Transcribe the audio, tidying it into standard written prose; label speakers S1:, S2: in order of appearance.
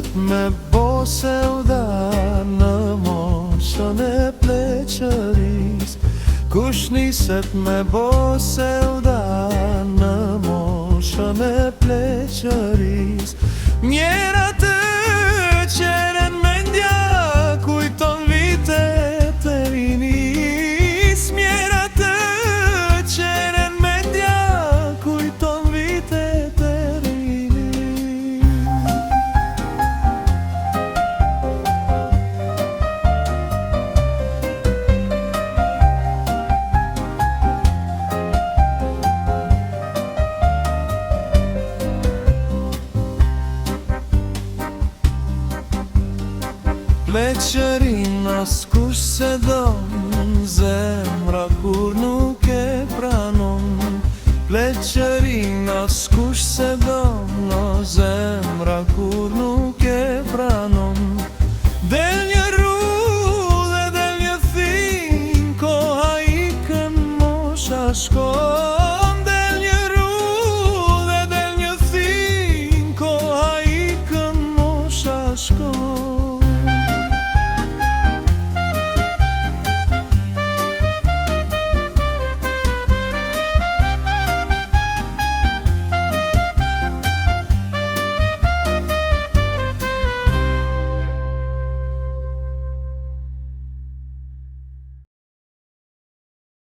S1: nisët me bose u dha në moshën e pleqëris. Kush nisët me bose u dha në moshën e pleqëris. Mjera të qeren mendja kujton vitet e rinis. Mjera të qeren mendja kujton vitet e rinis. Pleqërin askush se don, zemra kur nuk e pranon. Pleqërin askush se don, zemra kur nuk e pranon. Del një rrudh dhe del një thin, koha ikën, mosha shkon.